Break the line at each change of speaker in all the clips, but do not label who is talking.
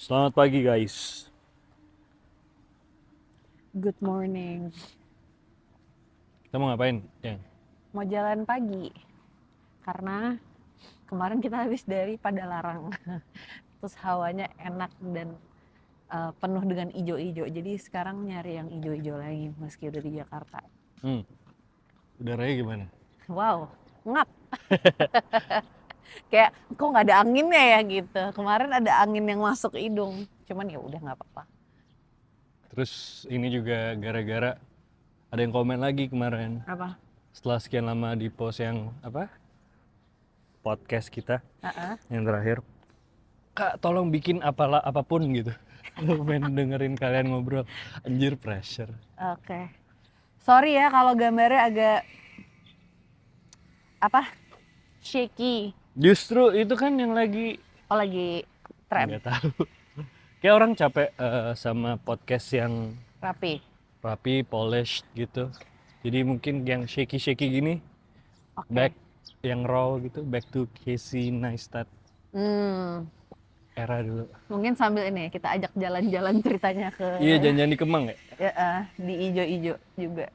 Selamat pagi guys.
Good morning.
Kita mau ngapain? Ya.
Mau jalan pagi karena kemarin kita habis dari Padalarang. Terus hawanya enak dan penuh dengan ijo-ijo. Jadi sekarang nyari yang ijo-ijo lagi meski udah di Jakarta.
Hmm. Udaranya gimana?
Wow, ngap. Kayak kok nggak ada anginnya ya gitu. Kemarin ada angin yang masuk hidung. Cuman ya udah nggak apa-apa.
Terus ini juga gara-gara ada yang komen lagi kemarin.
Apa?
Setelah sekian lama di post yang apa? Podcast kita
Uh-uh.
yang terakhir. Kak, tolong bikin apalah apapun gitu. Aku pengen dengerin kalian ngobrol. Anjir pressure.
Oke. Sorry ya kalau gambarnya agak apa? Shaky.
Justru itu kan yang lagi
Oh lagi tren.
nggak tahu. Kayak orang capek sama podcast yang
Rapi.
rapi, polished gitu. Jadi mungkin yang shaky-shaky gini back
Oke.
yang raw gitu, back to Casey Neistat
Hmm,
era dulu.
mungkin sambil ini kita ajak jalan-jalan ceritanya ke
Iya, jangan di Kemang ya.
ya, di ijo-ijo juga.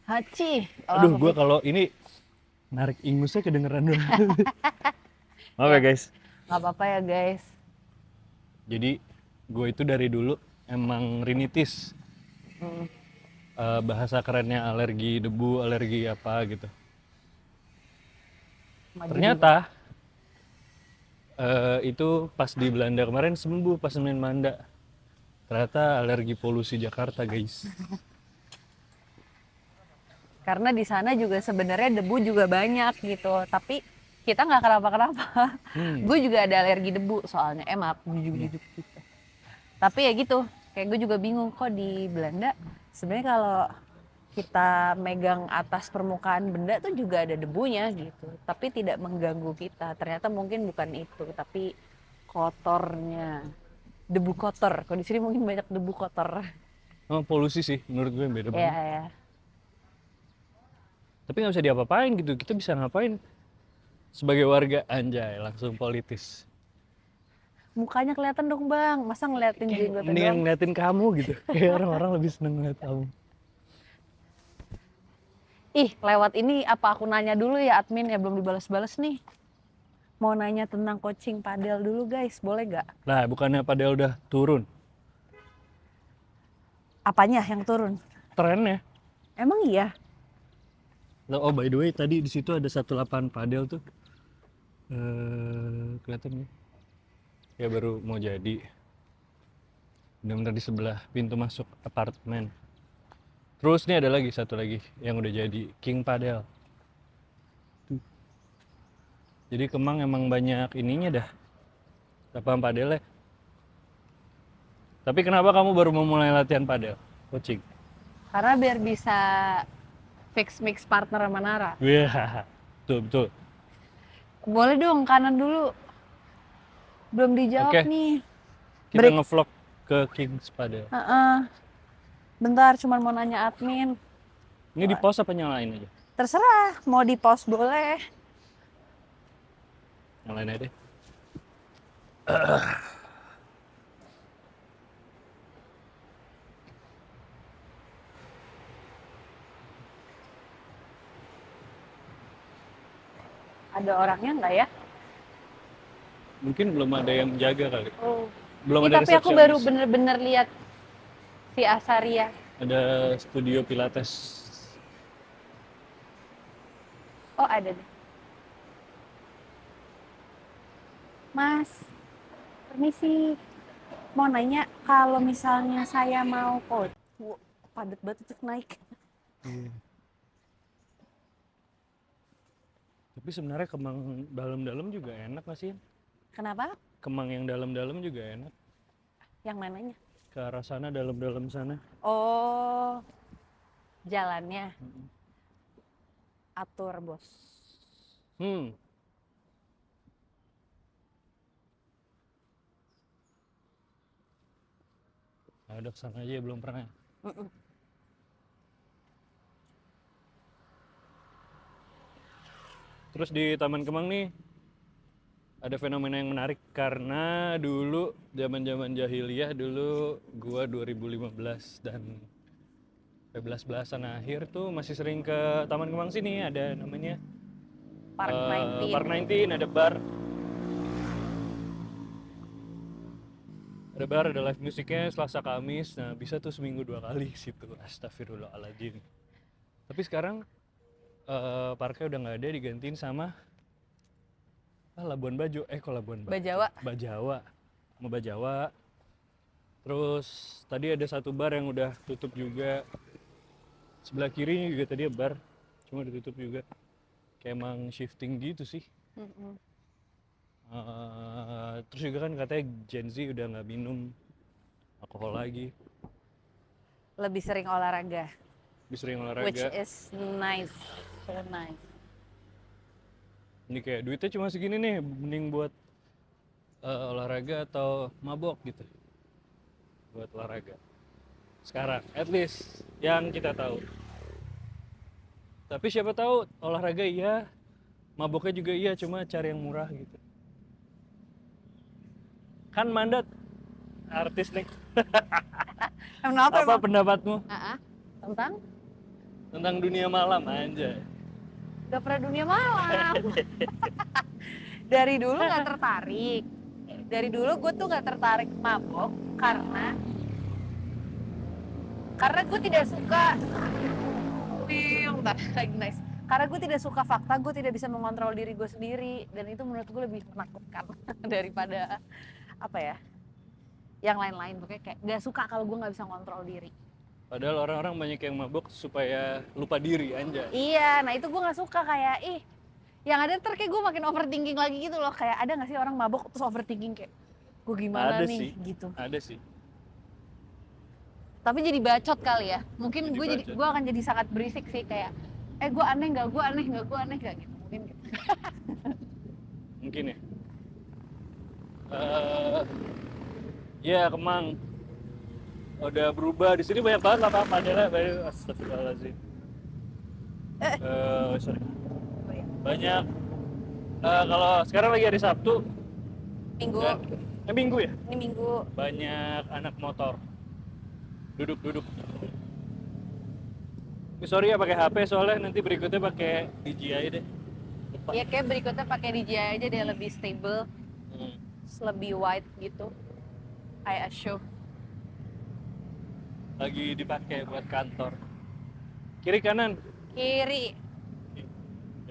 Haci. Oh,
Aduh,
aku
gua kalau ini narik ingusnya kedengeran dulu. Maaf ya
ya
guys.
nggak apa-apa ya guys.
Jadi gue itu dari dulu emang rinitis.
Hmm,
Bahasa kerennya alergi debu, alergi apa gitu.
maju juga.
Ternyata itu pas di Belanda kemarin sembuh pas main Manda. Ternyata alergi polusi Jakarta guys.
Karena di sana juga sebenarnya debu juga banyak gitu, tapi kita nggak kenapa-kenapa.
Hmm.
Gue juga ada alergi debu soalnya. Maaf,
Hmm.
gitu. Tapi ya gitu, kayak gue juga bingung kok di Belanda sebenarnya kalau kita megang atas permukaan benda tuh juga ada debunya gitu, tapi tidak mengganggu kita. Ternyata mungkin bukan itu, tapi kotornya, debu kotor. Kalau di sini mungkin banyak debu kotor.
Oh, polusi sih menurut gue beda
Ya,
banget.
ya.
Tapi nggak bisa diapa-apain gitu. Kita bisa ngapain? Sebagai warga anjay langsung politis.
Mukanya kelihatan dong bang, masa ngeliatin
Kayak
jenggotnya
mendingan
doang?
ngeliatin kamu gitu. Kayak orang-orang lebih seneng ngeliat kamu.
Ih, lewat ini apa aku nanya dulu ya admin ya, belum dibalas-balas nih. Mau nanya tentang coaching padel dulu guys, boleh gak?
Nah, bukannya padahal udah turun
Apanya yang turun?
trennya.
Emang iya?
Oh, by the way, tadi di situ ada satu lapangan padel tuh. Kelihatan nih. Ya baru mau jadi. Benar-benar di sebelah pintu masuk apartemen. Terus nih ada lagi satu lagi yang udah jadi King Padel. Tuh. Jadi Kemang emang banyak ininya dah. Lapangan padelnya. Tapi kenapa kamu baru memulai latihan padel? Coaching.
Karena biar bisa fix mix partner sama Nara.
Wah, betul betul.
Boleh dong kanan dulu. Belum dijawab
Oke,
nih.
kita
Break.
ngevlog ke Kings Padel.
Bentar, cuman mau nanya admin.
Ini di pause apa nyalain aja?
Terserah, mau di pause boleh.
Nyalain aja deh.
Ada orangnya nggak ya?
Mungkin belum ada yang menjaga kali.
Oh.
Belum
Ih,
ada
tapi aku baru
resepsionis.
bener-bener lihat si Asaria.
Ada studio pilates.
Oh, ada deh. Mas, permisi. Mau nanya kalau misalnya saya mau coach. Wow, padat banget untuk naik.
Iya. Tapi sebenarnya kemang dalam-dalam juga enak gak sih?
Kenapa?
Kemang yang dalam-dalam juga enak.
Yang mananya?
Ke arah sana, dalam-dalam sana.
Oh, jalannya atur bos.
Hmm, ada kesana aja belum pernah.
Mm-mm.
Terus di Taman Kemang nih, ada fenomena yang menarik karena dulu zaman-zaman jahiliyah dulu gua 2015 dan 11-an akhir tuh masih sering ke Taman Kemang sini, ada namanya
Park 19.
Park 19, ada bar. Ada bar, ada live musiknya Selasa Kamis. Nah, bisa tuh seminggu 2 kali situ. Astagfirullahaladzim. Tapi sekarang parknya udah nggak ada, digantiin sama Labuan Bajo. Kok Labuan Bajo?
Bajawa.
Bajawa. Sama Bajawa. Terus tadi ada satu bar yang udah tutup juga. Sebelah kirinya juga tadi bar, cuma ditutup juga. Kayak emang shifting gitu sih. Terus juga kan katanya Gen Z udah nggak minum alkohol lagi,
Lebih sering olahraga,
lebih sering
which
olahraga.
is nice, so nice.
Ini kayak duitnya cuma segini nih, mending buat olahraga atau mabok gitu. Buat olahraga. Sekarang, at least yang kita tahu. Tapi siapa tahu olahraga iya, maboknya juga iya, cuma cari yang murah gitu. Kan mandat artis nih.
Kenapa
Apa
emang?
pendapatmu
Tentang?
tentang dunia malam aja?
Gak pernah dunia malam. Dari dulu nggak tertarik. Dari dulu gue tuh nggak tertarik mabok karena gue tidak suka. Lagi nice. Karena gue tidak suka fakta, gue tidak bisa mengontrol diri gue sendiri, dan itu menurut gue lebih menakutkan daripada apa ya, yang lain-lain. Pokoknya kayak gak suka kalau gue nggak bisa ngontrol diri.
Padahal orang-orang banyak yang mabok supaya lupa diri anjay.
Iya, nah itu gue nggak suka. Kayak yang ada ntar kayak gue makin overthinking lagi gitu loh. Kayak ada nggak sih orang mabok terus overthinking kayak gue gimana
Ada
nih
sih,
gitu.
ada sih.
Tapi jadi bacot kali ya. Mungkin
Jadi
gue akan jadi sangat berisik sih, kayak gue aneh nggak, gue aneh nggak, gue aneh nggak gitu. Mungkin gitu.
Mungkin ya. Ya Kemang udah berubah, di sini banyak banget lah padahal astagfirullahaladzim. Sorry. Banyak. Kalau sekarang lagi hari Sabtu.
Minggu.
Minggu ya.
Ini minggu.
Banyak anak motor. Duduk. Sorry ya pakai HP soalnya nanti berikutnya pakai DJI deh. Lupa.
Ya kayak berikutnya pakai DJI aja deh, lebih stable, lebih wide gitu. I assure.
Lagi dipakai buat kantor. Kiri kanan.
Kiri.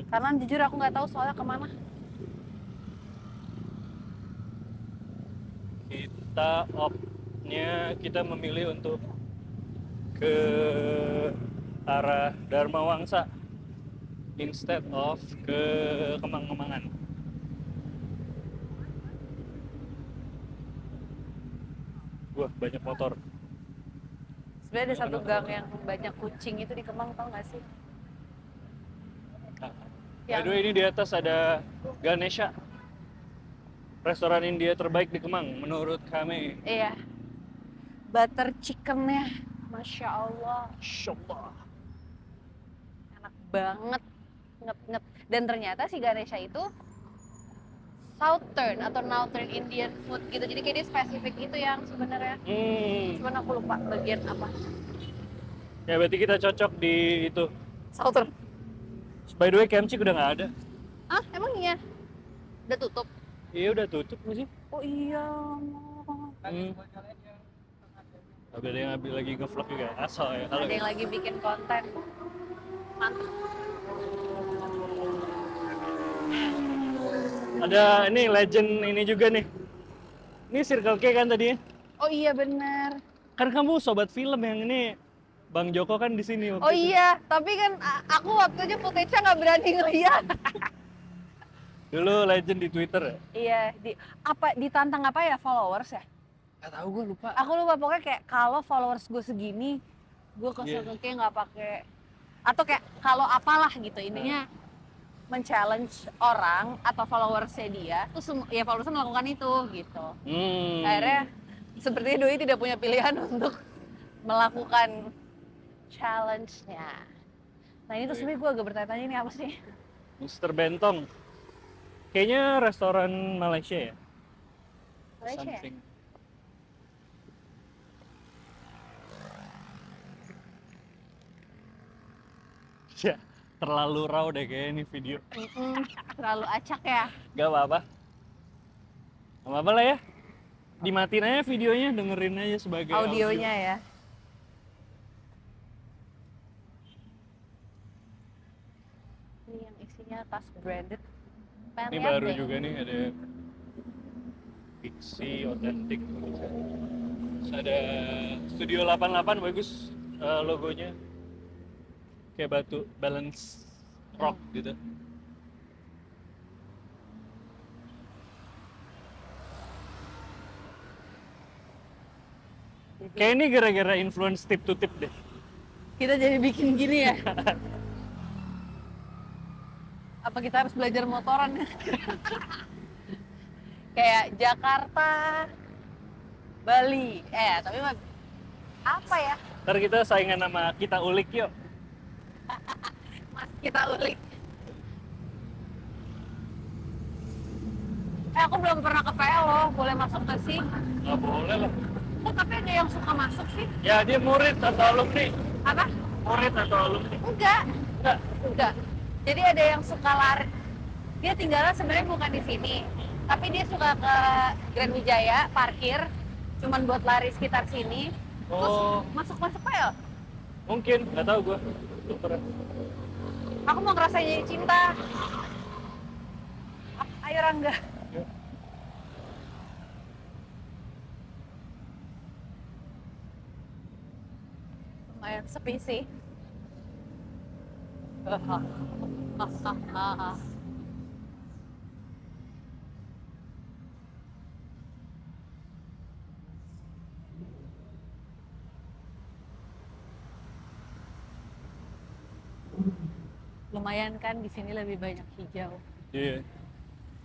Kanan jujur aku nggak tahu soalnya kemana.
Kita memilih untuk ke arah Dharma Wangsa instead of ke Kemang-Kemangan. Wah, banyak motor.
Sebenarnya ada satu gang yang banyak kucing itu di Kemang, tau nggak sih?
By the way, ini di atas ada Ganesha, restoran India terbaik di Kemang menurut kami.
Iya. Butter chickennya, masya Allah, enak banget, nget. Dan ternyata si Ganesha itu Southern atau Northern Indian food gitu, jadi kayak dia spesifik gitu yang sebenarnya. Cuman aku lupa bagian apa.
Ya berarti kita cocok di itu.
Southern.
By the way, Kemcik udah nggak ada.
Emang iya? Udah tutup?
Iya udah tutup nggak sih?
Oh iya.
Ada yang lagi nge-vlog juga, asal ya.
Ada yang lagi bikin konten. Mantap.
Ada ini legend ini juga nih. Ini Circle K kan tadi?
Oh iya benar.
Kan kamu sobat film yang ini Bang Joko kan di sini waktu
Oh
itu.
iya, tapi kan aku waktunya footage-nya nggak berani ngeliat.
Dulu legend di Twitter ya?
Iya, ditantang apa ya, followers ya?
Gak tahu, gue lupa.
Aku lupa, pokoknya kayak kalau followers gue segini, gue ke Circle K nggak pakai, atau kayak kalau apalah gitu, intinya men-challenge orang atau followersnya dia, terus ya followersnya melakukan itu gitu. Akhirnya sepertinya Doi tidak punya pilihan untuk melakukan challenge-nya. Nah ini tuh sebenarnya gue agak bertanya-tanya, ini apa sih?
Mr. Bentong. Kayaknya restoran Malaysia ya.
Malaysia ya?
Something. Ya, terlalu raw deh kayaknya ini video.
Terlalu acak ya.
Gak apa-apa. Gak apa-apa lah ya. Dimatiin aja videonya, dengerin aja sebagai audio.
Audionya ya. Ini yang isinya tas branded. Pengen
Ini
lihat
baru
deh.
juga nih ada Pixie Authentic. Terus ada Studio 88 bagus logonya. Kayak batu balance rock gitu. Kayak ini gara-gara influence tip to tip deh.
Kita jadi bikin gini ya. Apa kita harus belajar motoran ya? Kayak Jakarta, Bali. Tapi apa ya?
Ntar kita saingan sama Kita Ulik yuk.
Mas kita ulik. Aku belum pernah ke PL loh. Boleh masuk nggak sih?
Nggak boleh lah.
Oh, tapi ada yang suka masuk sih.
Ya dia murid atau alumni?
Apa?
Murid atau alumni?
Enggak.
Enggak.
Enggak. Jadi ada yang suka lari. Dia tinggalnya sebenarnya bukan di sini, tapi dia suka ke Grand Wijaya, parkir, cuman buat lari sekitar sini. Terus
Oh,
masuk PL.
mungkin. Nggak tahu gua. Dokter.
Aku mau ngerasain jadi cinta. Ayo Rangga. Lumayan sepi sih. Lumayan kan di sini lebih banyak hijau.
Iya.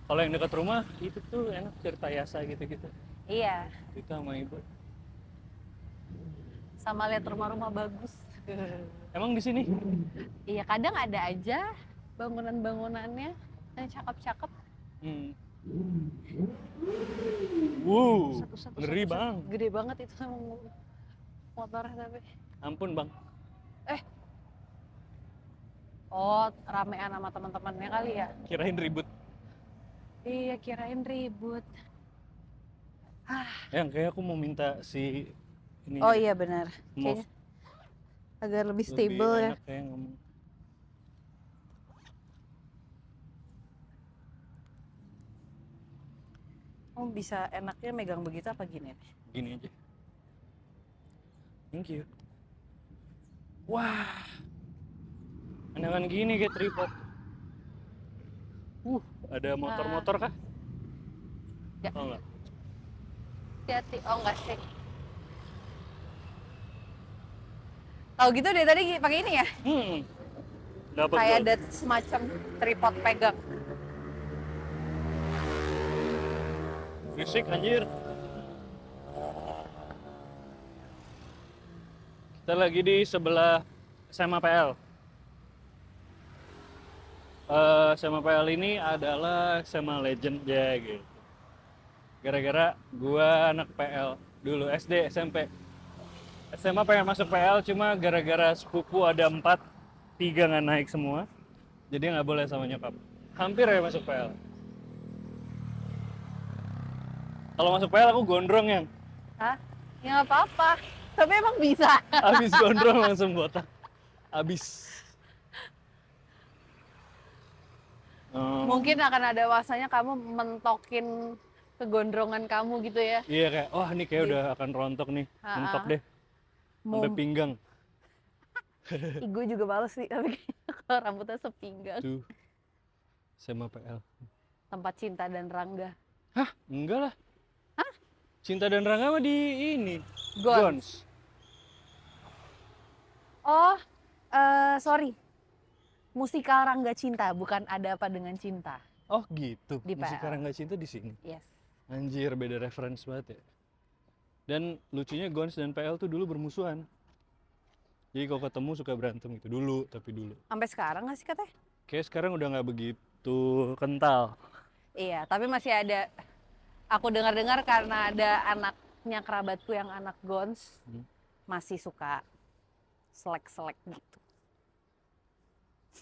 Kalau yang dekat rumah itu tuh enak cerita Yasa gitu-gitu.
Iya,
Itu sama ibu.
sama lihat rumah-rumah bagus.
Emang di sini?
Iya, kadang ada aja bangunan-bangunannya yang cakep-cakep.
Hmm. Wuh,
Satu-satu.
ngeri bang.
Gede banget itu sama motornya tapi.
Ampun bang.
Oh, ramean sama teman-temannya kali ya?
Kirain ribut.
Iya, kirain ribut.
Yang kayak aku mau minta si ini.
Oh iya benar.
Move.
Kayaknya agar lebih
Lebih
stable ya.
enak kayak ngomong.
Oh, bisa enaknya megang begitu apa gini?
Gini aja. Thank you. Wah. Enakan gini kayak tripod. Ada motor-motor kah?
Ya.
Oh enggak.
Hati-hati. Oh enggak sih. Tahu gitu dari tadi pakai ini ya?
Dapat
Kayak
gold.
ada semacam tripod pegang.
Fisik anjir. Kita lagi di sebelah SMA PL. SMA PL ini adalah SMA legend ya gitu. Gara-gara gua anak PL dulu SD, SMP. SMA pengen masuk PL cuma gara-gara sepupu ada 4, 3 nggak naik semua. Jadi nggak boleh sama nyokap. Hampir ya masuk PL. Kalau masuk PL aku gondrong yang.
Hah? Ya nggak apa-apa. Tapi emang bisa.
Abis gondrong langsung botak. Abis.
Mungkin akan ada masanya kamu mentokin kegondrongan kamu gitu ya.
Iya kayak, wah ini kayak udah akan rontok nih. Mentok deh. Sampai pinggang.
Gue juga males sih, tapi kalau rambutnya sepinggang.
Tuh. SMA PL.
Tempat Cinta dan Rangga.
Hah? Enggak lah. Hah? Cinta dan Rangga mah di ini.
Gons. Oh, sorry. Musikal Rangga Cinta, bukan Ada Apa Dengan Cinta.
Oh gitu.
Di
Musik
PL.
Rangga Cinta di sini.
Yes.
Anjir, beda reference banget ya. Dan lucunya Gons dan PL tuh dulu bermusuhan. Jadi kalau ketemu suka berantem gitu. Dulu, tapi dulu.
Sampai sekarang nggak sih katanya?
Kayak sekarang udah nggak begitu kental.
Iya, tapi masih ada. Aku dengar-dengar karena ada anaknya kerabatku yang anak Gons masih suka selek-selek gitu.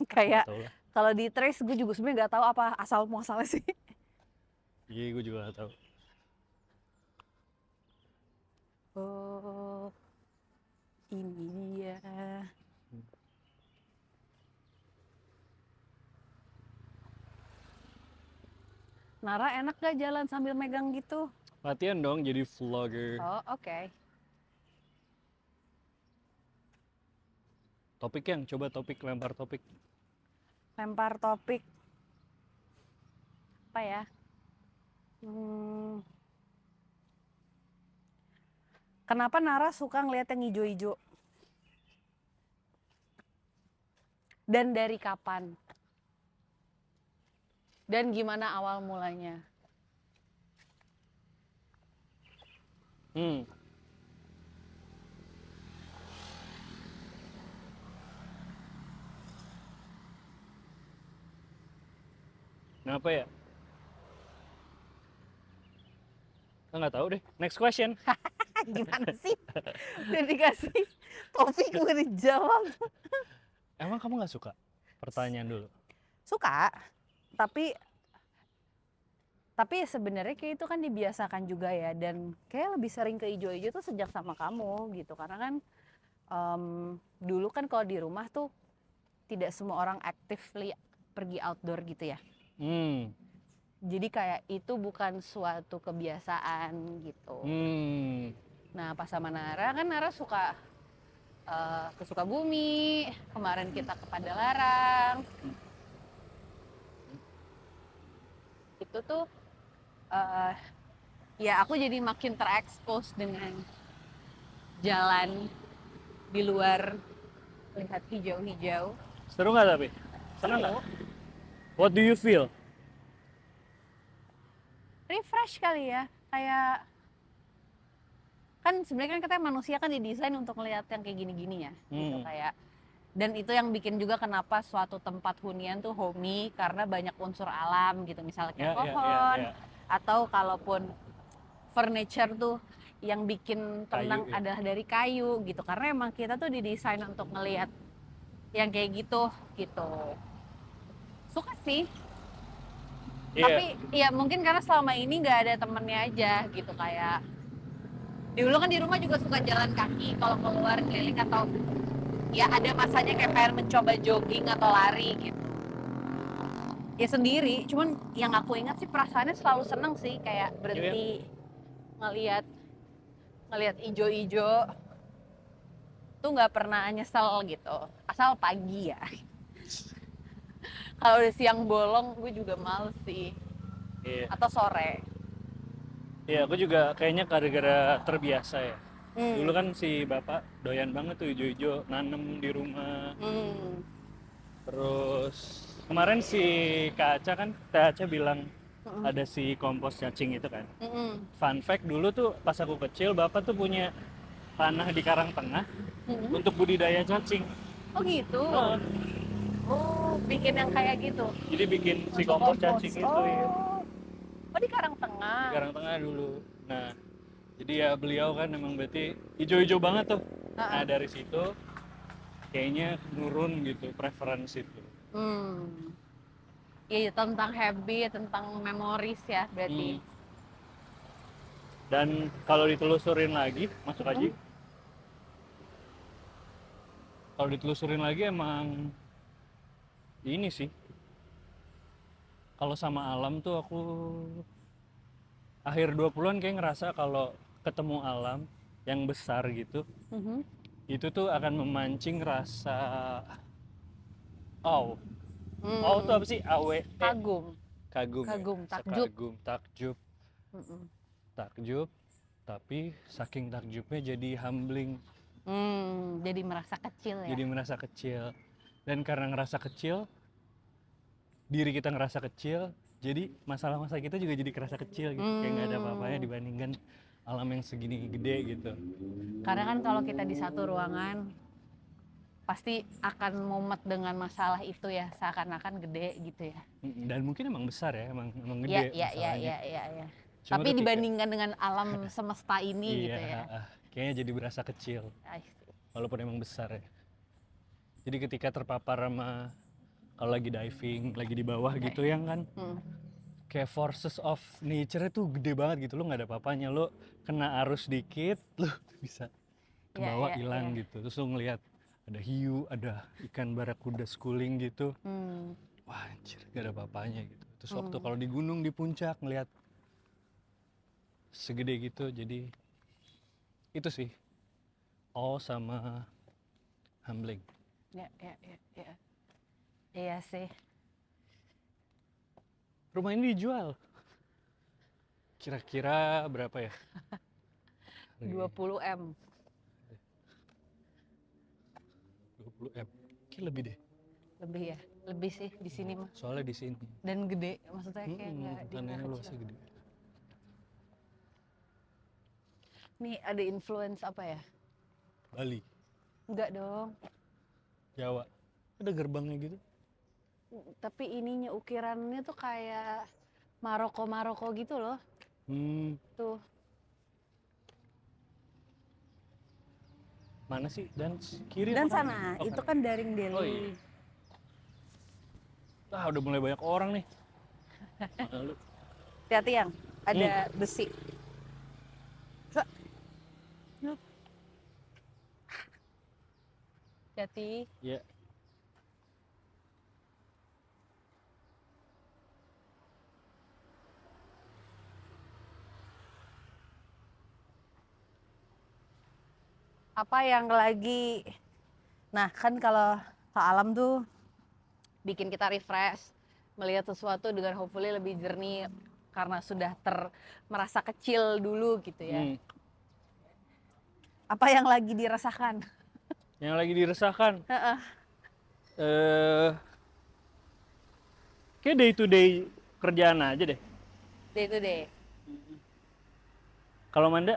Nggak
Kayak
tahu lah.
kalau di trace gue juga sebenarnya nggak tahu apa asal muasalnya sih.
Iya, gue juga nggak tahu.
Oh, ini dia. Nara enak gak jalan sambil megang gitu?
Latihan dong jadi vlogger.
Oh, oke.
Topik yang coba topik lempar topik.
Lempar topik. Apa ya? Kenapa Nara suka ngeliat yang hijau-hijau? Dan dari kapan? Dan gimana awal mulanya?
Hmm. Kenapa ya? Nggak tahu deh. Next question.
Gimana sih? Udah dikasih topik udah dijawab.
Emang kamu nggak suka? Pertanyaan dulu.
Suka, tapi sebenarnya kayak itu kan dibiasakan juga ya, dan kayak lebih sering ke ijo-ijo tuh sejak sama kamu gitu, karena kan dulu kan kalau di rumah tuh tidak semua orang actively pergi outdoor gitu ya.
Hmm.
Jadi kayak itu bukan suatu kebiasaan gitu. Nah pas sama Nara kan Nara suka ke Sukabumi, kemarin kita ke Padalarang. Itu tuh ya aku jadi makin terekspos dengan jalan di luar, lihat hijau-hijau.
Seru nggak tapi? Senang nggak? What do you feel?
Refresh kali ya, kayak kan sebenarnya kan kita manusia kan didesain untuk melihat yang kayak gini-gini ya, gitu kayak. Dan itu yang bikin juga kenapa suatu tempat hunian tuh homey, karena banyak unsur alam gitu, misalnya kayak pohon, atau kalaupun furniture tuh yang bikin tenang
Kayu, ya.
adalah dari kayu gitu, karena emang kita tuh didesain untuk ngelihat yang kayak gitu gitu. Suka sih. Tapi ya mungkin karena selama ini nggak ada temennya aja gitu, kayak dulu kan di rumah juga suka jalan kaki kalau keluar keliling, atau ya ada masanya kayak pengen mencoba jogging atau lari gitu ya sendiri. Cuman yang aku ingat sih perasaannya selalu seneng sih, kayak berhenti ngelihat ijo-ijo tuh nggak pernah nyesel gitu, asal pagi ya. Kalau udah siang bolong gue juga males sih. Atau sore.
Iya, aku juga kayaknya gara-gara terbiasa ya. Dulu kan si bapak doyan banget tuh hijau-hijau, nanem di rumah. Terus kemarin si Kak Aca kan, Kak Aca bilang ada si kompos cacing itu kan. Fun fact, dulu tuh pas aku kecil bapak tuh punya tanah di Karangtengah untuk budidaya cacing.
Oh gitu. Oh, bikin yang kayak gitu.
Jadi bikin si kompos cacing itu ya.
Oh, di Karangtengah.
Di Karangtengah dulu. Nah, jadi ya beliau kan emang berarti hijau-hijau banget tuh. Nah, dari situ kayaknya nurun gitu preferensi itu.
Iya, tentang habit, tentang memories ya berarti.
Dan kalau ditelusurin lagi, masuk aja. Kalau ditelusurin lagi emang ini sih. Kalau sama alam tuh aku akhir 20-an kayak ngerasa kalau ketemu alam yang besar gitu, itu tuh akan memancing rasa awe tuh apa sih? Awe
Kagum,
kagum
takjub.
Takjub, tapi saking takjubnya jadi humbling.
Jadi merasa kecil ya.
Jadi merasa kecil. Dan karena ngerasa kecil, diri kita ngerasa kecil, jadi masalah-masalah kita juga jadi kerasa kecil gitu. Kayak nggak ada apa-apanya dibandingkan alam yang segini gede gitu.
Karena kan kalau kita di satu ruangan pasti akan mumet dengan masalah itu ya, seakan-akan gede gitu ya.
Dan mungkin emang besar ya, emang
Iya,
gede
iya, iya,
masalahnya.
iya, iya, iya.
Cuma
Tapi
ketika
dibandingkan dengan alam semesta ini
iya,
gitu ya.
kayaknya jadi berasa kecil
I see.
walaupun emang besar ya. Jadi ketika terpapar sama kalau lagi diving, lagi di bawah gitu yang kan kayak forces of nature itu gede banget gitu, lo nggak ada apa-apanya, lo kena arus dikit lo bisa ke
Iya,
bawah
iya,
hilang
iya.
gitu. Terus lo ngelihat ada hiu, ada ikan barakuda schooling gitu.
Hmm.
Wah anjir, gak ada apa-apanya gitu. Terus waktu kalau di gunung di puncak ngelihat segede gitu, jadi itu sih awe sama humbling.
Ya, ya, ya, ya. Iya sih.
Rumah ini dijual kira-kira berapa ya?
20 M.
20 M. Kayak lebih deh.
Lebih ya, lebih sih di sini mah.
Soalnya di sini.
Dan gede, maksudnya kayak nggak di
Tanahnya
kecil.
luasnya gede.
Nih ada influence apa ya?
Bali,
Enggak dong.
Jawa. Ada gerbangnya gitu.
Tapi ininya ukirannya tuh kayak Maroko gitu loh. Tuh.
Mana sih? Dan kiri
Dan
apa kanan?
sana,
Oh,
itu
kanan.
kan Daring Deli.
Oh iya. Udah mulai banyak orang nih. Malu.
Hati-hati yang ada besi. Hati-hati.
Ya.
Apa yang lagi, nah kan kalau ke alam tuh bikin kita refresh, melihat sesuatu dengan hopefully lebih jernih karena sudah merasa kecil dulu gitu ya. Apa yang lagi dirasakan?
Yang lagi diresahkan. Kayak day to day kerjaan aja deh.
Day to day.
Kalau Manda?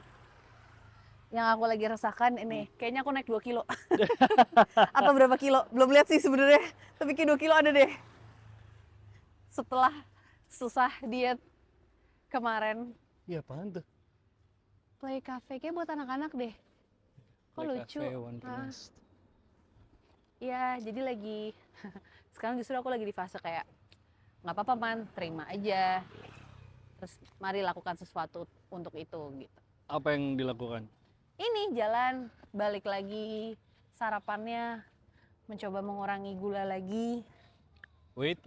Yang aku lagi rasakan ini, kayaknya aku naik 2 kilo. Atau berapa kilo? Belum lihat sih sebenarnya. Tapi kayak 2 kilo ada deh. Setelah susah diet kemarin.
Iya apaan tuh?
Play cafe kayak buat anak-anak deh. Kok
Play
lucu.
Cafe, One to Nest.
Iya, jadi lagi sekarang justru aku lagi di fase kayak nggak apa-apa man, terima aja. Terus mari lakukan sesuatu untuk itu gitu.
Apa yang dilakukan?
Ini jalan, balik lagi sarapannya, mencoba mengurangi gula lagi.
Wait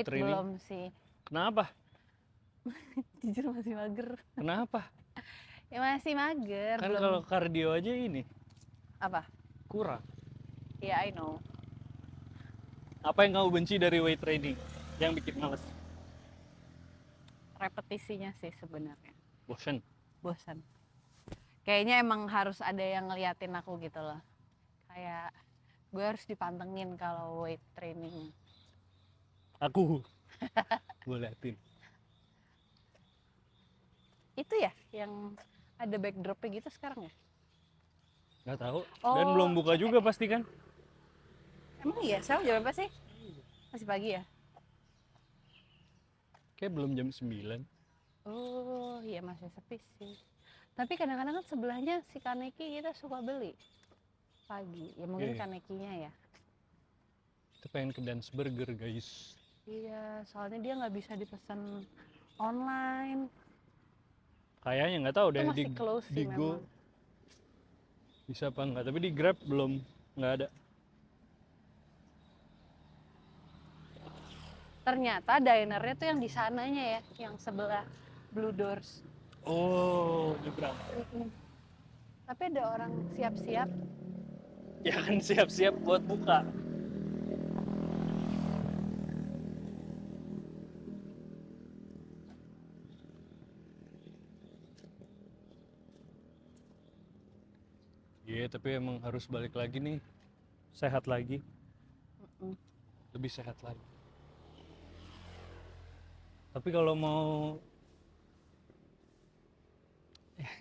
training.
Belum sih.
Kenapa?
Jujur masih mager.
Kenapa?
Ya masih mager.
Kan
belum.
kalau kardio aja ini
Apa?
kurang.
Ya I know.
Apa yang kamu benci dari weight training? Yang bikin males?
Repetisinya sih sebenarnya.
Bosan.
Kayaknya emang harus ada yang ngeliatin aku gitu loh. Kayak gue harus dipantengin kalau weight training.
Aku gue liatin.
Itu ya yang ada backdropnya gitu sekarang ya?
Nggak tahu.
Oh.
Dan belum buka juga pasti kan?
Emang iya? Sekarang jam berapa sih? Masih pagi ya?
Kayak belum jam 9.
Oh iya masih sepi sih. Tapi kadang-kadang kan sebelahnya si Kaneki kita suka beli pagi. Ya mungkin Kanekinya ya.
Kita pengen ke Dance Burger guys.
Iya, soalnya dia nggak bisa dipesan online.
Kayaknya nggak tahu deh
Itu masih close
di
sih
Go
memang.
bisa apa enggak. Tapi di Grab belum, nggak ada.
Ternyata dinernya tuh yang di sananya ya, yang sebelah Blue Doors.
Oh, nyebrang.
Tapi ada orang siap-siap.
Ya kan siap-siap buat buka. Iya, tapi emang harus balik lagi nih. Sehat lagi. Lebih sehat lagi. Tapi kalau mau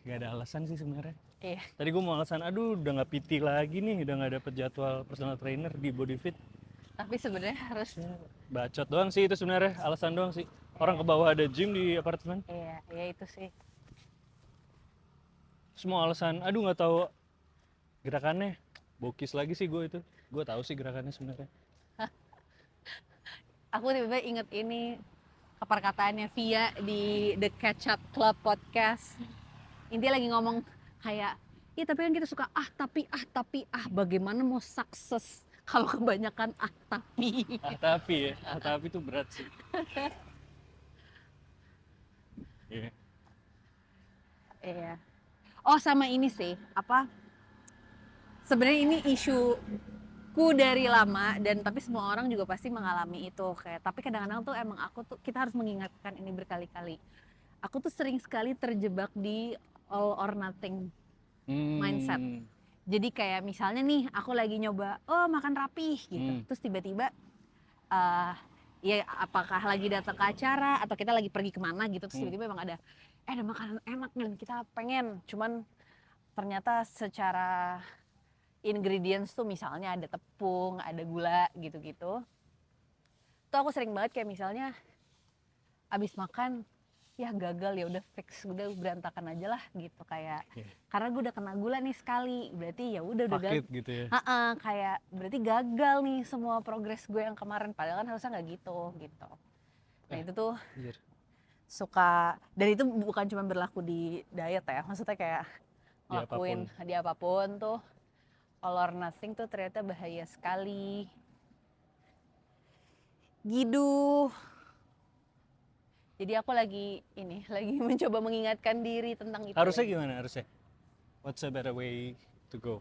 Gak ada alasan sih sebenarnya.
Iya.
Tadi gue mau alasan, aduh udah nggak PT lagi nih, udah nggak dapet jadwal personal trainer di BodyFit.
Tapi sebenarnya harus.
Bacot doang sih itu sebenarnya, alasan doang sih. Orang ke bawah ada gym di apartemen.
Iya, ya itu sih.
Semua alasan, aduh nggak tahu gerakannya. Bokis lagi sih gue itu. Gue tahu sih gerakannya sebenarnya.
Aku tiba-tiba inget ini perkataannya Via di The Catch Up Club podcast. Intinya lagi ngomong kayak, iya tapi kan kita suka tapi bagaimana mau sukses kalau kebanyakan tapi.
Tapi itu berat sih. Iya.
Iya. Oh sama ini sih, apa? Sebenarnya ini isuku dari lama dan tapi semua orang juga pasti mengalami itu kayak. Tapi kadang-kadang tuh emang kita harus mengingatkan ini berkali-kali. Aku tuh sering sekali terjebak di all or nothing mindset. Jadi kayak misalnya nih aku lagi nyoba, makan rapih gitu. Terus tiba-tiba ya apakah lagi datang ke acara atau kita lagi pergi kemana gitu, terus tiba-tiba emang ada makanan enak dan kita pengen, cuman ternyata secara ingredients tuh misalnya ada tepung, ada gula gitu-gitu. Tuh aku sering banget kayak misalnya abis makan ya gagal, ya udah fix, udah berantakan aja lah gitu kayak. Karena gue udah kena gula nih sekali, berarti ya udah gagal
gitu ya.
kayak berarti gagal nih semua progres gue yang kemarin, padahal kan harusnya nggak gitu. Nah itu tuh suka, dan itu bukan cuma berlaku di diet ya, maksudnya kayak ngelakuin di apapun tuh all or nothing tuh ternyata bahaya sekali gitu. Jadi aku lagi mencoba mengingatkan diri tentang itu.
Harusnya gimana harusnya? What's a better way to go?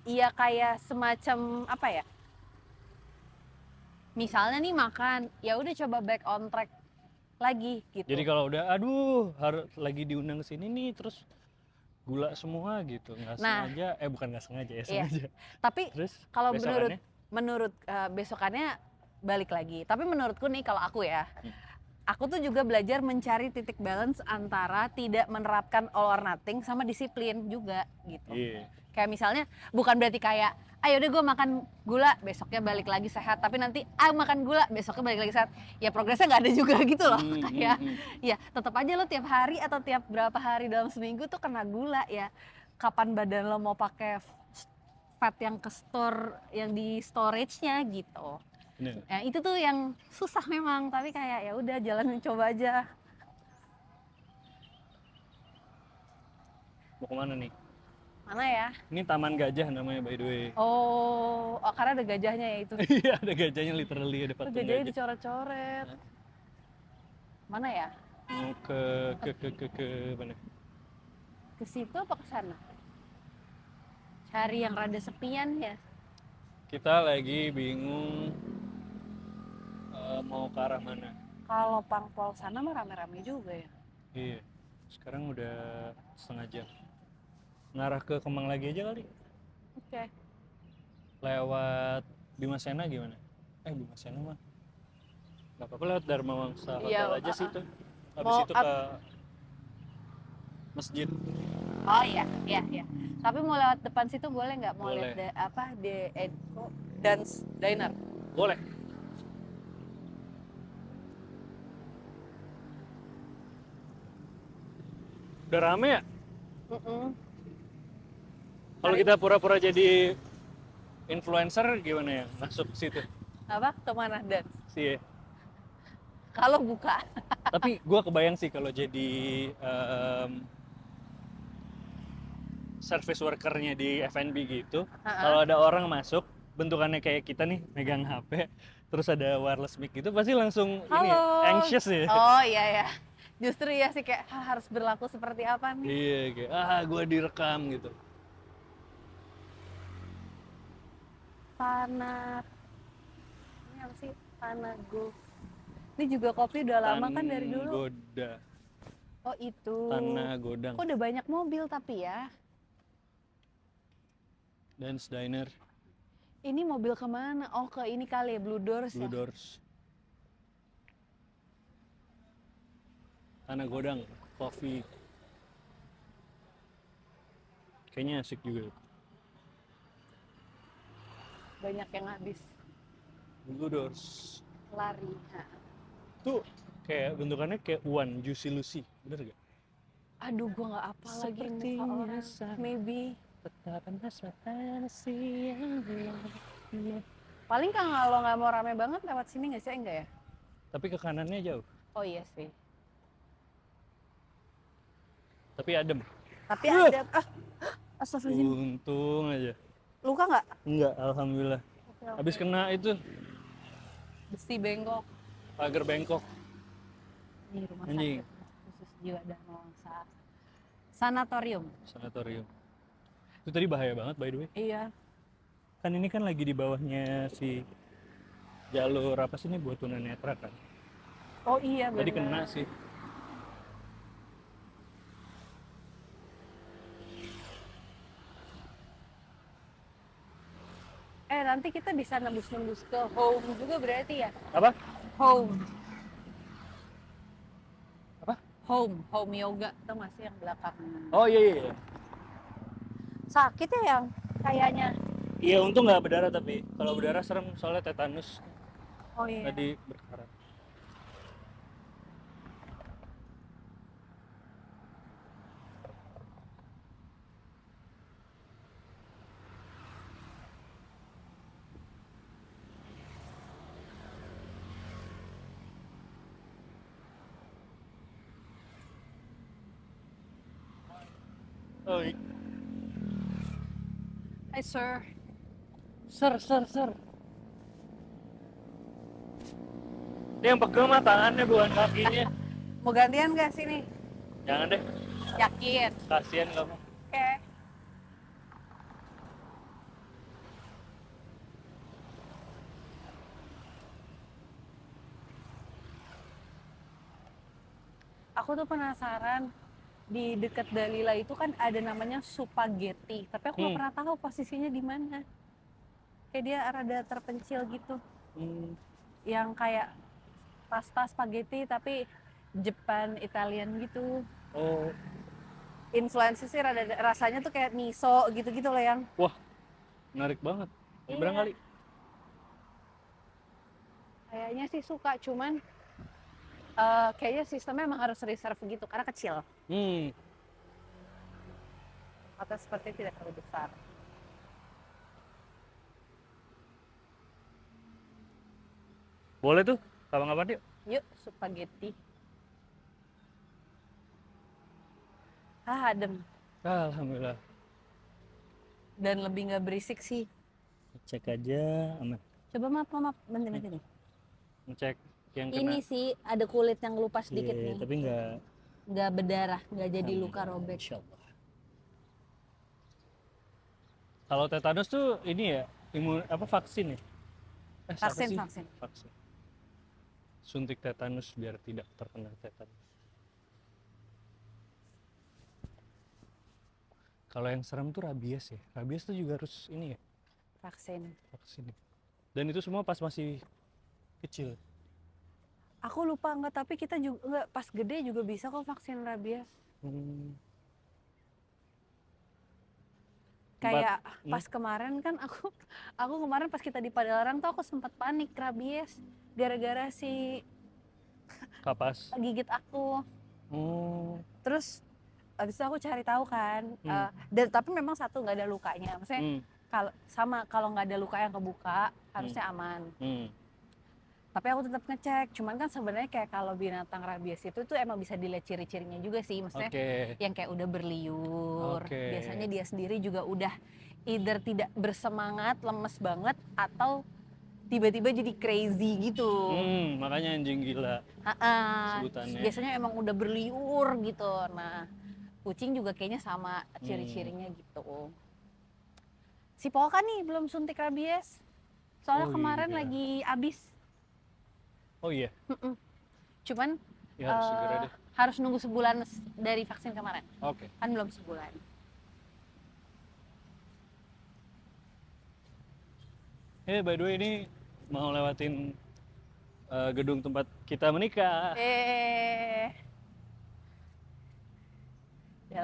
Iya kayak semacam apa ya? Misalnya nih makan, ya udah coba back on track lagi gitu.
Jadi kalau udah harus lagi diundang ke sini nih terus gula semua gitu, nggak sengaja, bukan nggak sengaja ya, sengaja.
Tapi
terus
kalau menurut besokannya balik lagi. Tapi menurutku nih kalau aku ya, aku tuh juga belajar mencari titik balance antara tidak menerapkan all or nothing sama disiplin juga gitu. Kayak misalnya bukan berarti kayak ayo udah gue makan gula besoknya balik lagi sehat, tapi nanti makan gula besoknya balik lagi sehat, ya progresnya nggak ada juga gitu loh. Kayak ya tetap aja lo tiap hari atau tiap berapa hari dalam seminggu tuh kena gula ya, kapan badan lo mau pakai fat yang ke store, yang di storage-nya gitu. Ya, itu tuh yang susah memang, tapi kayak ya udah jalan coba aja.
Mau kemana nih?
Mana ya?
Ini Taman Gajah namanya by the way.
Oh karena ada gajahnya ya itu.
Iya ada gajahnya, literally ada patung gajah.
Gajahnya dicoret-coret. Mana ya?
Mau ke mana?
Ke situ apa ke sana? Cari yang rada sepian ya.
Kita lagi bingung mau ke arah mana.
Kalau Pangpol sana mah rame-rame juga ya.
Iya. Sekarang udah setengah jam. Ngarah ke Kemang lagi aja kali.
Oke.
Lewat Bima Sena gimana? Bima Sena mah nggak apa-apa, lewat Dharma Wangsa Hotel aja sih tuh. Habis itu ke masjid.
Oh iya. Tapi mau lewat depan situ boleh nggak? Mau
Boleh.
lihat Dance Diner?
Boleh. Udah rame ya? Kalau kita pura-pura jadi influencer gimana ya? Masuk situ.
Apa? Kemana dance?
Sih.
Kalau buka.
Tapi gue kebayang sih kalau jadi service workernya di F&B gitu. Kalau ada orang masuk bentukannya kayak kita nih megang HP, terus ada wireless mic gitu, pasti langsung ini anxious ya.
Oh iya. Justru ya sih kayak harus berlaku seperti apa nih?
Iya kayak gue direkam gitu.
Tanah ini apa sih? Tanah Go. Ini juga kopi udah lama kan dari dulu.
Goda.
Oh itu.
Tanah Godang.
Kok udah banyak mobil tapi ya?
Dance Diner.
Ini mobil kemana? Oh ke ini kali ya, Blue Doors.
Blue Doors. Tanah Godang, coffee. Kayaknya asik juga.
Banyak yang habis
Blue Doors.
lari. Nah,
Tuh kayak bentukannya kayak One, Juicy Lucy. Bener gak?
aduh, gua nggak apa lagi muka orang. Maybe.
Tetap mata siang.
Paling kalau nggak mau rame banget lewat sini nggak sih? Enggak ya?
Tapi ke kanannya jauh.
Oh iya sih.
Tapi adem.
Tapi ada astagfirullahaladzim.
Untung aja.
Luka nggak?
Enggak, alhamdulillah.
Oke, oke.
Habis kena itu
Besi bengkok
pagar bengkok.
di rumah
Anjing.
sakit khusus jiwa dan nuansa sanatorium.
Sanatorium. Itu tadi bahaya banget by the way.
Iya.
Kan ini kan lagi di bawahnya si jalur apa sih ini buat tunanetra kan.
Oh iya
Tadi
benar.
kena sih.
Nanti kita bisa nembus-nembus ke home juga berarti ya?
Apa?
Home.
Apa?
Home yoga. Tau gak sih yang belakang?
Oh iya iya. Iya.
Sakit ya yang kayaknya.
Iya untung nggak berdarah tapi kalau berdarah serem soalnya tetanus
Oh iya.
tadi berkarat. Oh iya.
Hi sir.
Ser. Dia yang pegang mah tangannya bukan kakinya.
Mau gantian gak sini?
Jangan deh,
Yakin.
kasihan kamu.
Oke. Aku tuh penasaran di dekat Dalila itu kan ada namanya Supageti, tapi aku nggak pernah tahu posisinya di mana. Kayak dia rada terpencil gitu, yang kayak pasta spaghetti tapi Jepang Italian gitu.
Oh,
Influencer sih rada rasanya tuh kayak miso gitu-gitu loh yang.
wah, menarik banget. Nyebrang
Iya.
kali.
Kayaknya sih suka, cuman kayaknya sistemnya emang harus reserve gitu karena kecil. Atau seperti tidak terlalu besar.
Boleh tuh, kapan-kapan yuk.
Yuk, spaghetti. Adem.
Alhamdulillah.
Dan lebih nggak berisik sih.
Cek aja, aman.
Coba maaf, bentar nih.
Ngecek yang kena.
Ini sih ada kulit yang lupas sedikit
Iya,
nih.
tapi
Nggak berdarah, nggak jadi luka robek.
Insyaallah. Kalau tetanus tuh ini ya, vaksin ya?
Vaksin.
Vaksin. Suntik tetanus biar tidak terkena tetanus. Kalau yang serem tuh rabies ya. Rabies tuh juga harus ini ya,
Vaksin.
vaksin. Dan itu semua pas masih kecil.
Aku lupa nggak, tapi kita juga nggak, pas gede juga bisa kok vaksin rabies. Kayak pas kemarin kan aku kemarin pas kita di Padalarang tuh aku sempat panik rabies gara-gara si
Kapas.
gigit aku. Terus abis itu aku cari tahu kan, dan tapi memang satu nggak ada lukanya, maksudnya kalau nggak ada luka yang kebuka harusnya aman. Tapi aku tetap ngecek, cuman kan sebenarnya kayak kalau binatang rabies itu tuh emang bisa dilihat ciri-cirinya juga sih, maksudnya yang kayak udah berliur, biasanya dia sendiri juga udah either tidak bersemangat, lemes banget, atau tiba-tiba jadi crazy gitu.
Makanya anjing gila sebutannya.
Biasanya emang udah berliur gitu. Nah, kucing juga kayaknya sama ciri-cirinya gitu. Si Polka nih belum suntik rabies, soalnya kemarin lagi abis.
Oh iya?
Cuman
ya, harus segera deh.
Harus nunggu sebulan dari vaksin kemarin.
Oke.
Kan belum sebulan.
By the way ini mau lewatin gedung tempat kita menikah.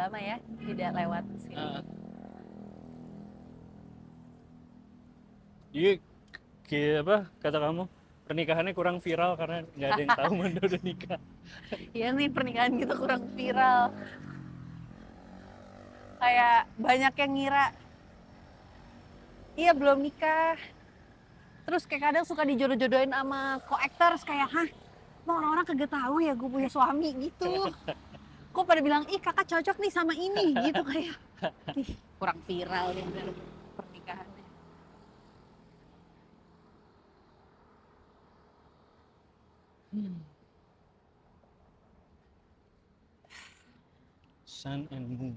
lama ya tidak lewat sini.
Jadi kata kamu pernikahannya kurang viral karena nggak ada yang tahu Manda udah nikah.
Iya nih pernikahan gitu kurang viral. Kayak banyak yang ngira, iya belum nikah. Terus kayak kadang suka dijodoh-jodohin sama co-actors kayak, hah, emang orang-orang kagak tahu ya gue punya suami gitu. Kok pada bilang, ih kakak cocok nih sama ini gitu kayak. Ih, kurang viral nih bener pernikahannya.
Sun and Moon.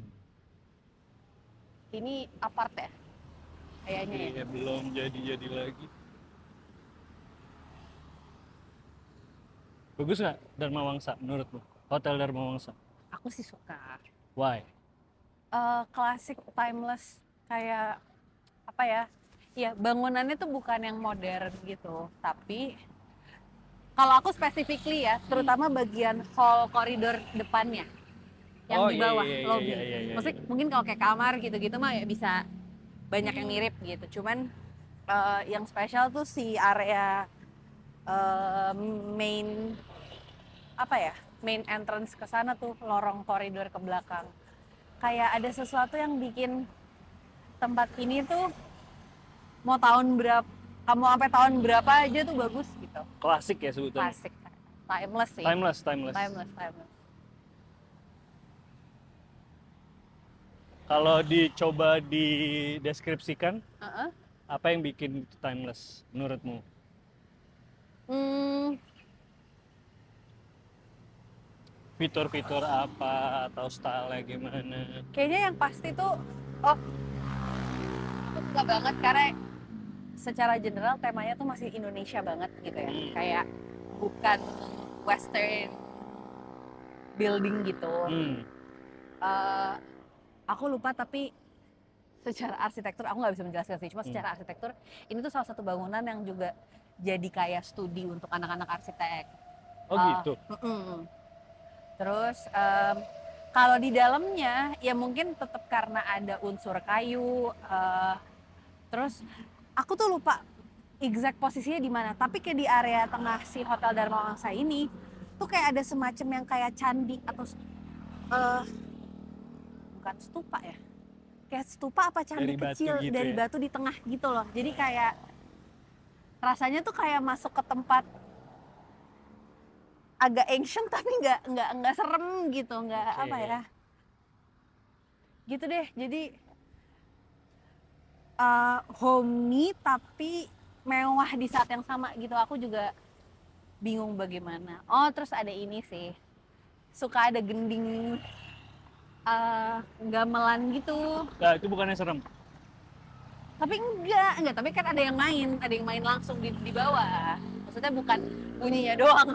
Ini apart ya? Kayaknya ya.
Iya, belum jadi lagi. Bagus nggak Dharma Wangsa menurutmu? Hotel Dharma Wangsa.
Aku sih suka.
Why?
Klasik, timeless, kayak apa ya? Iya, bangunannya tuh bukan yang modern gitu, tapi kalau aku specifically ya, terutama bagian hall koridor depannya, yang di bawah lobby. Maksudnya mungkin kalau kayak kamar gitu-gitu mah ya bisa banyak yang mirip gitu. Cuman yang spesial tuh si area main apa ya? Main entrance ke sana tuh, lorong koridor ke belakang. Kayak ada sesuatu yang bikin tempat ini tuh mau tahun berapa, kamu sampai tahun berapa aja tuh bagus gitu.
Klasik ya sebutannya.
Klasik, timeless sih.
Timeless.
Timeless.
Kalau dicoba dideskripsikan,
Uh-uh.
apa yang bikin itu timeless menurutmu? Fitur-fitur apa atau style gimana?
Kayaknya yang pasti tuh, oh, aku suka banget karena secara general temanya tuh masih Indonesia banget gitu ya. Kayak bukan western building gitu. Aku lupa tapi secara arsitektur aku nggak bisa menjelaskan sih. Cuma secara arsitektur ini tuh salah satu bangunan yang juga jadi kayak studi untuk anak-anak arsitek.
Oh gitu.
Terus kalau di dalamnya ya mungkin tetap karena ada unsur kayu. Terus aku tuh lupa exact posisinya di mana. Tapi kayak di area tengah si Hotel Dharma Wangsa ini tuh kayak ada semacam yang kayak candi atau bukan stupa ya. Kayak stupa apa candi
Dari batu
kecil
gitu
dari
ya?
batu di tengah gitu loh. Jadi kayak rasanya tuh kayak masuk ke tempat agak ancient tapi nggak serem gitu, nggak apa ya, gitu deh. Jadi homey tapi mewah di saat yang sama gitu. Aku juga bingung bagaimana. Oh terus ada ini sih, suka ada gending gamelan gitu.
Nah, itu bukannya serem?
Tapi enggak, tapi kan ada yang main langsung di bawah. Maksudnya bukan bunyinya doang.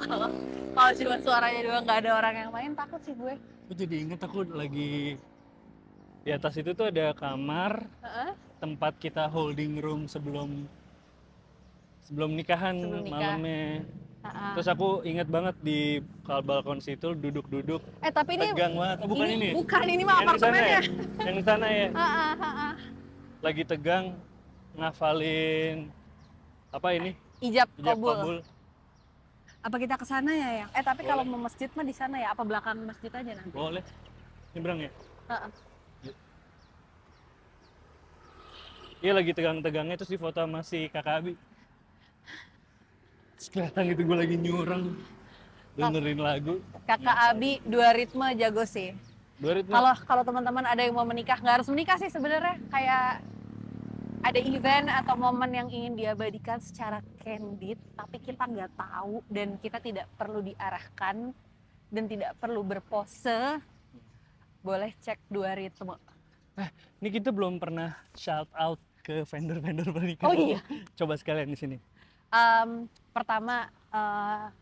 Kalau cuma suaranya doang nggak ada orang yang main, takut sih gue.
Aku jadi inget aku lagi di atas itu tuh ada kamar, tempat kita holding room sebelum nikahan
Sebelum nikah.
malamnya. Terus aku inget banget di balkon situ duduk-duduk.
Tapi ini
tegang banget. Oh, bukan ini.
Bukan, ini mah
Yang di sana
apartemennya.
ya? Yang di sana ya. Lagi tegang ngafalin apa ini?
Ijab
Ijab
kabul.
kabul.
Apa kita ke sana ya, Yang? Tapi kalau mau masjid mah di sana ya, apa belakang masjid aja nanti?
Boleh. Nyebrang ya? Iya lagi tegang-tegangnya terus di foto sama si Kakak Abi. Terus kelihatan gitu gue lagi nyurang dengerin lagu.
Kakak Abi 2 ritme jago sih.
2 ritme.
Kalau teman-teman ada yang mau menikah, nggak harus menikah sih sebenarnya. Kayak ada event atau momen yang ingin diabadikan secara candid, tapi kita nggak tahu dan kita tidak perlu diarahkan dan tidak perlu berpose, boleh cek 2 ritme.
Ini kita belum pernah shout out ke vendor-vendor pernikahan.
Oh iya.
Coba sekalian di sini.
Pertama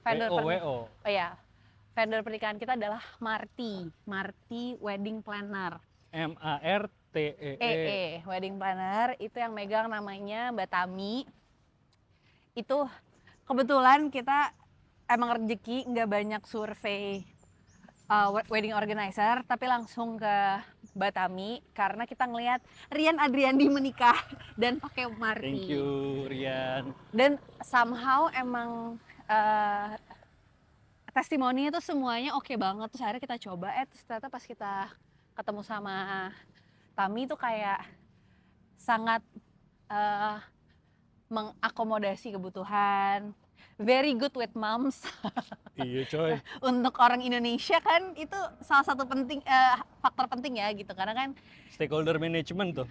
vendor vendor pernikahan kita adalah Marti Wedding Planner.
MARTEE
Wedding Planner, itu yang megang namanya Mbak Tami. Itu kebetulan kita emang rezeki nggak banyak survei wedding organizer, tapi langsung ke Batami karena kita ngelihat Rian Adriandi menikah dan pakai Marti.
Thank you Rian.
Dan somehow emang testimoninya tuh semuanya oke banget. Terus akhirnya kita coba, terus ternyata pas kita ketemu sama Tami tuh kayak sangat mengakomodasi kebutuhan. Very good with moms.
Iya coy.
Untuk orang Indonesia kan itu salah satu faktor penting ya gitu, karena kan
Stakeholder management tuh.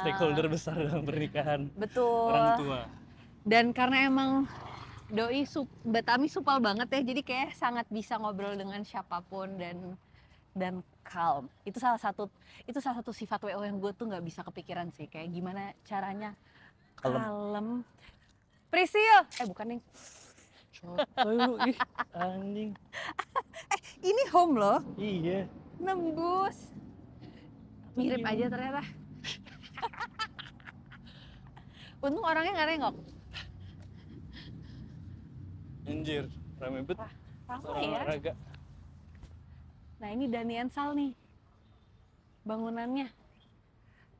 Stakeholder besar dalam pernikahan.
Betul.
Orang tua.
Dan karena emang doi Mbak Tami supel banget ya, jadi kayak sangat bisa ngobrol dengan siapapun dan calm. Itu salah satu sifat WO yang gue tuh nggak bisa kepikiran sih, kayak gimana caranya kalem. Prisil, bukan nih.
Coy lu, ih anjing.
Ini home loh.
Iya.
Nembus. Mirip aja ternyata. Untung orangnya nggak nengok.
Anjir, rame bet.
Ramai
Orang
ya.
olahraga.
Nah ini Dani Ensal nih. Bangunannya.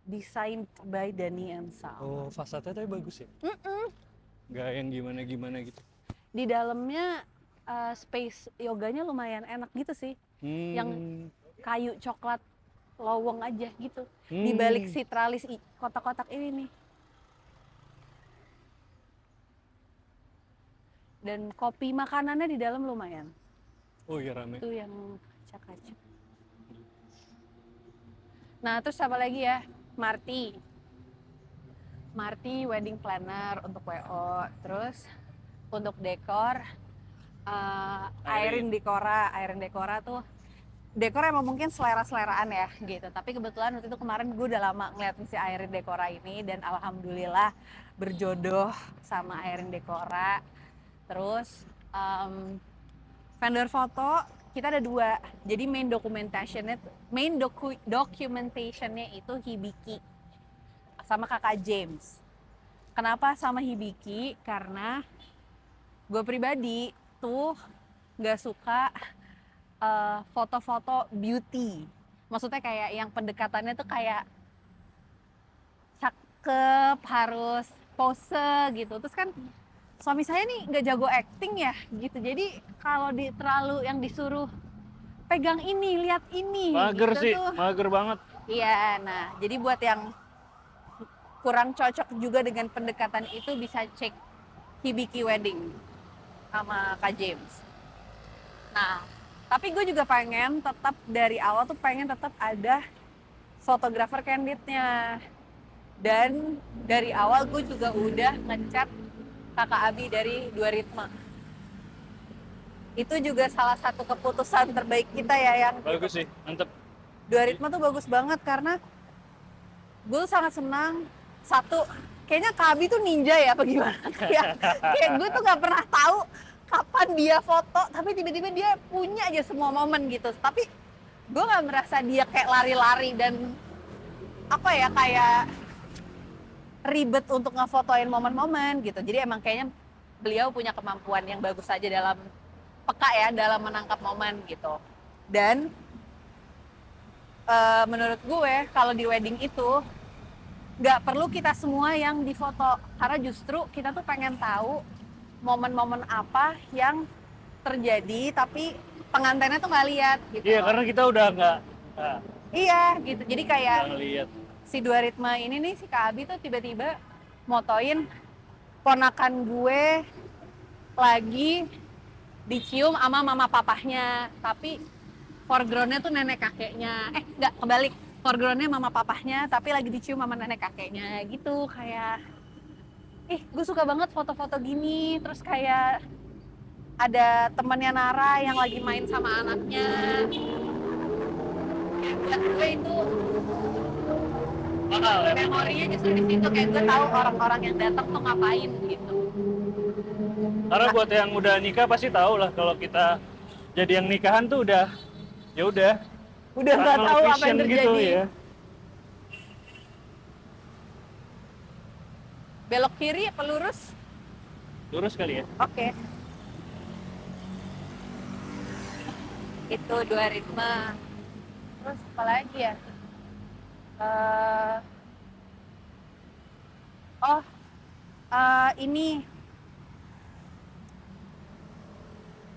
Designed by Dani Ensal.
Oh, fasadnya tapi bagus ya? Nggak yang gimana-gimana gitu.
Di dalamnya space yoganya lumayan enak gitu sih. Yang kayu coklat lowong aja gitu. Di balik si tralis kotak-kotak ini nih. Dan kopi makanannya di dalam lumayan.
Oh iya rame.
Itu yang kaca-kaca. Nah terus apa lagi ya? Marti wedding planner untuk WO. Terus untuk dekor Airin Dekora tuh dekor emang mungkin selera-seleraan ya gitu. Tapi kebetulan waktu itu kemarin gue udah lama ngeliatin si Airin Dekora ini dan alhamdulillah berjodoh sama Airin Dekora. Terus vendor foto kita ada 2. Jadi main documentationnya itu Hibiki sama kakak James. Kenapa sama Hibiki? Karena gue pribadi tuh nggak suka foto-foto beauty. Maksudnya kayak yang pendekatannya tuh kayak cakep, harus pose gitu. Terus kan suami saya nih nggak jago acting ya gitu. Jadi kalau terlalu yang disuruh pegang ini, lihat ini.
Mager
gitu
sih,
tuh.
mager banget.
Iya, nah jadi buat yang kurang cocok juga dengan pendekatan itu bisa cek Hibiki Wedding sama Kak James. Nah, tapi gue juga pengen tetap dari awal tuh pengen tetap ada fotografer candidnya. Dan dari awal gue juga udah ngecat kakak Abi dari Dua Ritma. Itu juga salah satu keputusan terbaik kita ya yang
Bagus sih, mantep.
Dua Ritma tuh bagus banget karena gue tuh sangat senang. Satu, kayaknya Kak Abi tuh ninja ya apa gimana? Kayak gue tuh nggak pernah tahu kapan dia foto, tapi tiba-tiba dia punya aja semua momen gitu. Tapi gue nggak merasa dia kayak lari-lari dan apa ya kayak ribet untuk ngefotoin momen-momen gitu. Jadi emang kayaknya beliau punya kemampuan yang bagus aja dalam peka ya dalam menangkap momen gitu. Dan menurut gue kalau di wedding itu nggak perlu kita semua yang difoto, karena justru kita tuh pengen tahu momen-momen apa yang terjadi tapi pengantinnya tuh nggak lihat gitu.
Iya, karena kita udah nggak
Iya gitu. Jadi kayak
lihat.
Si Dua Ritma ini nih, si Kak Abi tuh tiba-tiba motoin ponakan gue lagi dicium sama mama papahnya, tapi foregroundnya tuh nenek kakeknya. Enggak, kebalik. Foregroundnya mama papahnya, tapi lagi dicium sama nenek kakeknya gitu. Kayak gue suka banget foto-foto gini. Terus kayak ada temannya Nara yang lagi main sama anaknya. Buat gue itu memorinya justru di situ, kayak gue tahu orang-orang yang datang tuh ngapain gitu.
Karena buat yang udah nikah pasti tahu lah kalau kita jadi yang nikahan tuh udah
nggak tahu apa yang terjadi
gitu, ya.
Belok kiri apa lurus?
Lurus kali ya.
Oke. Itu dua ritme. Terus apa lagi ya? Eh, oh, ini.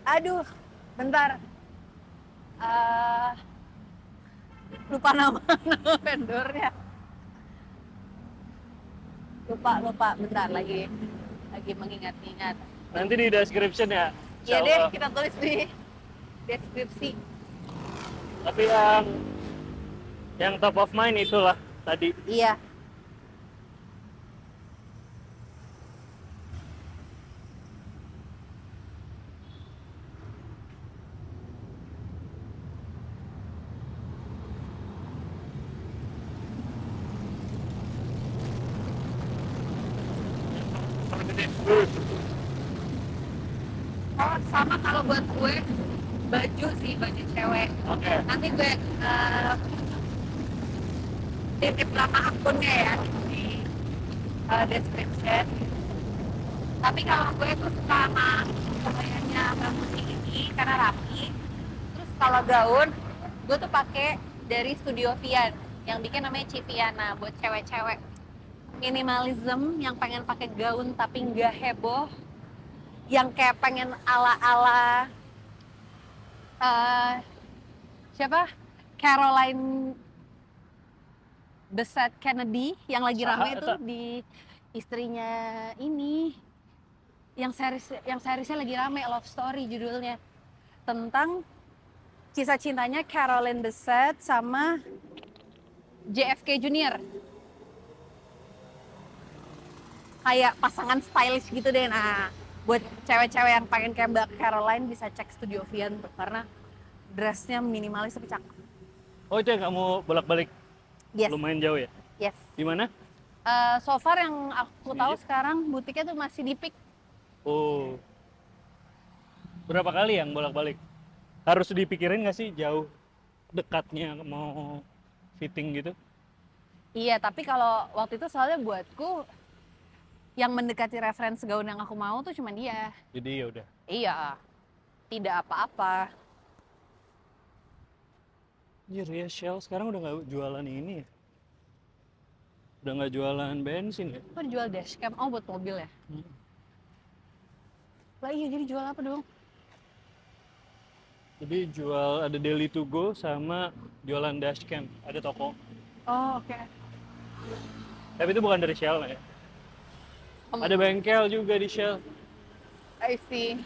Aduh, bentar. Eh, lupa nama, nama vendornya. Lupa. Bentar lagi mengingat-ingat.
Nanti di description ya.
Iya
Insya
deh,
Allah.
kita tulis di deskripsi.
Tapi yang top of mind itulah tadi.
Iya. Oh, sama kalau buat gue baju sih, baju cewek.
Oke.
Nanti gue titip nama akunnya ya di description. Tapi kalau gue tuh suka sama kebayanya Mbak Putih ini karena rapi. Terus kalau gaun, gue tuh pakai dari Studio Vian yang bikin namanya Civiana buat cewek-cewek. Minimalism yang pengen pakai gaun tapi nggak heboh, yang kayak pengen ala-ala siapa? Caroline Bessette Kennedy yang lagi rame
Saha,
itu
eta?
di istrinya ini, yang seriesnya lagi rame, Love Story judulnya, tentang kisah cintanya Caroline Bessette sama JFK Junior, kayak pasangan stylish gitu deh. Nah, buat cewek-cewek yang pengen kayak Mbak Caroline bisa cek Studio Vian tuh, karena dressnya minimalis tapi cakep.
Oh itu yang kamu bolak-balik
Yes,
lumayan jauh ya?
yes.
Di mana?
So far yang aku tahu
Iya.
sekarang butiknya tuh masih di Peak.
Oh. Berapa kali yang bolak-balik? Harus dipikirin nggak sih jauh dekatnya mau fitting gitu?
Iya, tapi kalau waktu itu soalnya buatku yang mendekati referensi gaun yang aku mau tuh cuma dia.
Jadi ya udah.
Iya, tidak apa-apa.
Anjir ya Shell sekarang udah nggak jualan ini ya? Udah nggak jualan bensin ya?
Kok dijual dashcam? Oh, buat mobil ya? Lah iya, jadi jual apa dong?
Jadi jual ada daily to go sama jualan dashcam, ada toko.
Oh, oke.
Tapi itu bukan dari Shell ya. Ada bengkel juga di Shell.
I see.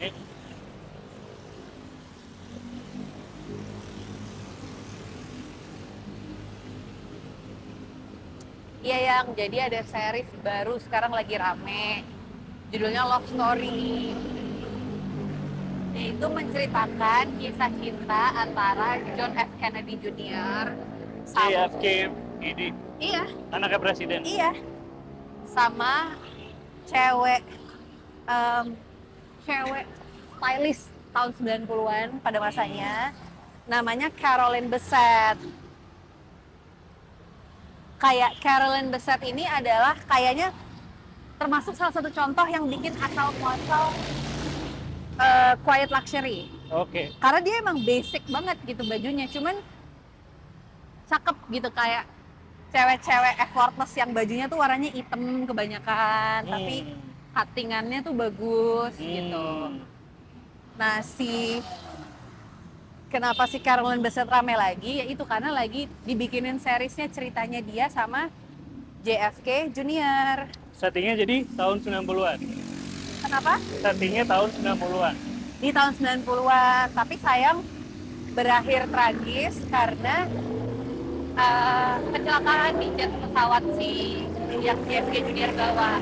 Eh,
Iya yang jadi ada series baru sekarang lagi rame. Judulnya Love Story. Itu menceritakan kisah cinta antara John F. Kennedy Jr. sama
JFK ini
iya,
anaknya presiden.
iya. Sama cewek cewek stylish tahun 90-an pada masanya, namanya Caroline Bessette. Kayak Caroline Bessette ini adalah kayaknya termasuk salah satu contoh yang bikin asal muasal quiet luxury.
Oke.
Karena dia emang basic banget gitu bajunya, cuman cakep gitu, kayak cewek-cewek effortless yang bajunya tuh warnanya hitam kebanyakan, tapi cuttingannya tuh bagus gitu. Nah, kenapa si Caroline Bessette rame lagi? Ya itu karena lagi dibikinin seriesnya, ceritanya dia sama JFK Junior.
Settingnya jadi tahun 90-an.
Kenapa?
Settingnya tahun 90-an.
Di tahun 90-an, tapi sayang berakhir tragis karena kecelakaan di jet pesawat si yang JFK Junior bawa.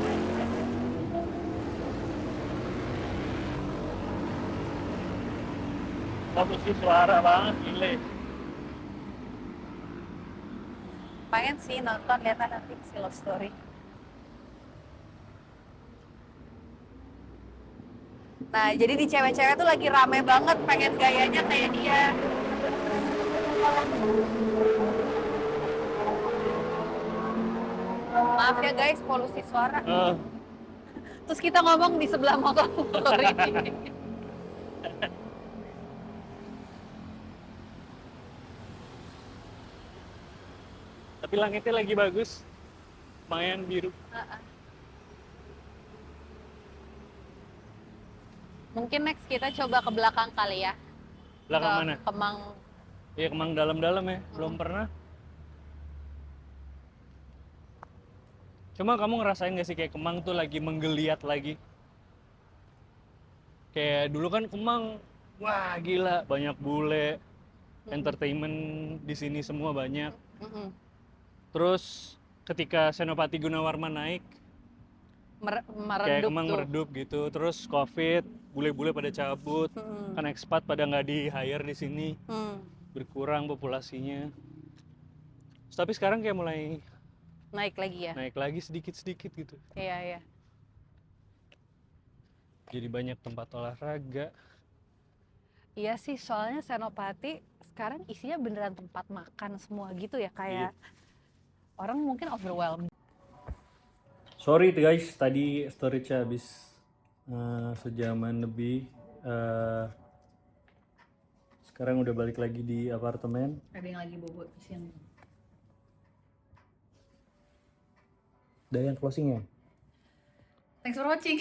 Bagus sih suara banget, gile.
Pengen sih nonton, lihat nanti si Love Story. Nah, jadi di cewek-cewek tuh lagi rame banget pengen gayanya kayak dia. Maaf ya guys, polusi suara. Terus kita ngomong di sebelah motor ini.
Tapi langitnya lagi bagus, lumayan biru.
Mungkin next kita coba ke belakang kali ya.
Belakang
Ke
mana?
Kemang.
Iya, Kemang dalam-dalam ya, belum pernah. Cuma kamu ngerasain gak sih kayak Kemang tuh lagi menggeliat lagi? Kayak dulu kan Kemang, wah gila, banyak bule, entertainment di sini semua banyak. Terus ketika Senopati Gunawarman naik, kayak
Meredup
Kemang
tuh.
meredup gitu. Terus Covid, bule-bule pada cabut, kan expat pada nggak di hire di sini, berkurang populasinya. Tapi sekarang kayak mulai
Naik lagi ya.
naik lagi sedikit-sedikit gitu.
Iya, iya.
Jadi banyak tempat olahraga.
Iya sih, soalnya Senopati sekarang isinya beneran tempat makan semua gitu ya, kayak orang mungkin overwhelmed.
Sorry guys, tadi storage-nya habis sejaman lebih. Sekarang udah balik lagi di apartemen.
Ada yang lagi bobo kesian.
Udah yang closing ya?
Thanks for watching.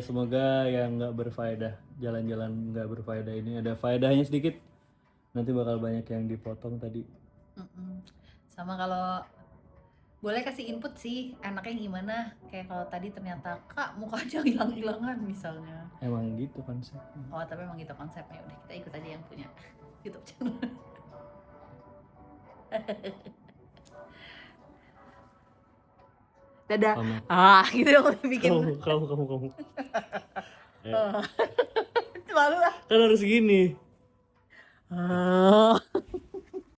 Semoga yang nggak berfaedah, jalan-jalan nggak berfaedah ini ada faedahnya sedikit. Nanti bakal banyak yang dipotong tadi.
Sama kalau boleh kasih input sih, enaknya gimana? Kayak kalau tadi ternyata kak mukanya hilang-hilangan misalnya.
Emang gitu konsepnya.
Oh tapi emang gitu konsepnya, udah kita ikut aja yang punya YouTube channel. Dadah. Gitu yang bikin.
Kamu.
Malu lah.
Kan harus gini.